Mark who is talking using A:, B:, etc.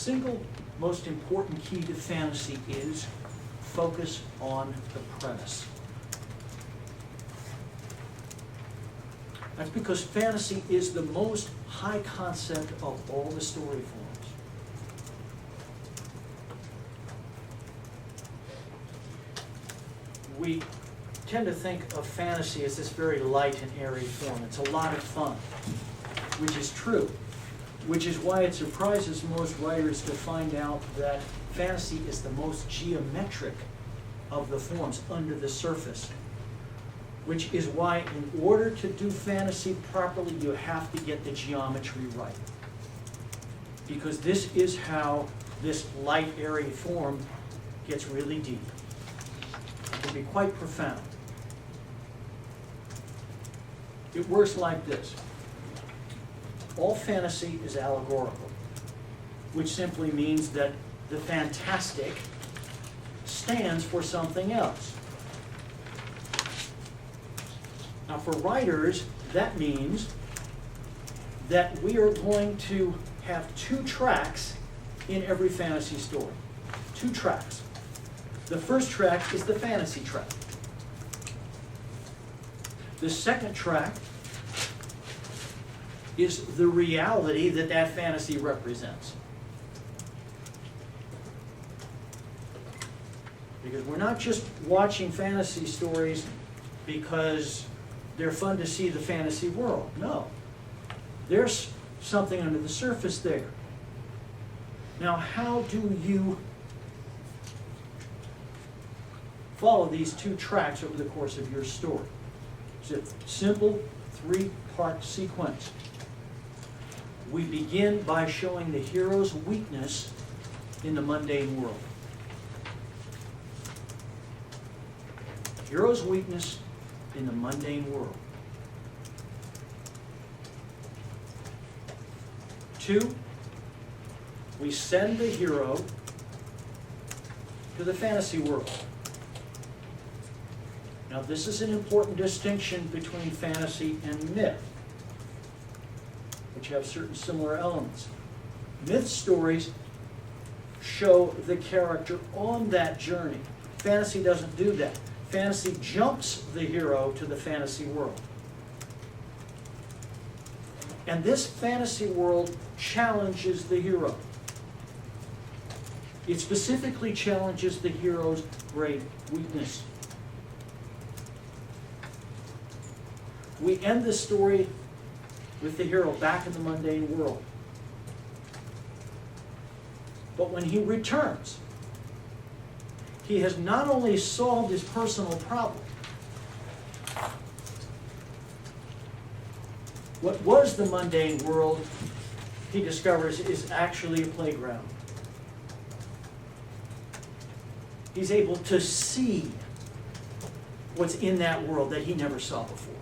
A: single most important key to fantasy is focus on the premise. That's because fantasy is the most high concept of all the story forms. We tend to think of fantasy as this very light and airy form. It's a lot of fun, which is true, which is why it surprises most writers to find out that fantasy is the most geometric of the forms under the surface, which is why in order to do fantasy properly, you have to get the geometry right. Because this is how this light, airy form gets really deep. It can be quite profound. It works like this. All fantasy is allegorical, which simply means that the fantastic stands for something else. Now for writers, that means that we are going to have two tracks in every fantasy story. Two tracks. The first track is the fantasy track. The second track is the reality that that fantasy represents. Because we're not just watching fantasy stories because they're fun to see the fantasy world. No. There's something under the surface there. Now, how do you follow these two tracks over the course of your story? It's a simple three-part sequence. We begin by showing the hero's weakness in the mundane world. Hero's weakness in the mundane world. 2, we send the hero to the fantasy world. Now, this is an important distinction between fantasy and myth, which have certain similar elements. Myth stories show the character on that journey. Fantasy doesn't do that. Fantasy jumps the hero to the fantasy world. And this fantasy world challenges the hero. It specifically challenges the hero's great weakness. We end the story with the hero back in the mundane world. But when he returns, he has not only solved his personal problem. What was the mundane world, he discovers, is actually a playground. He's able to see what's in that world that he never saw before.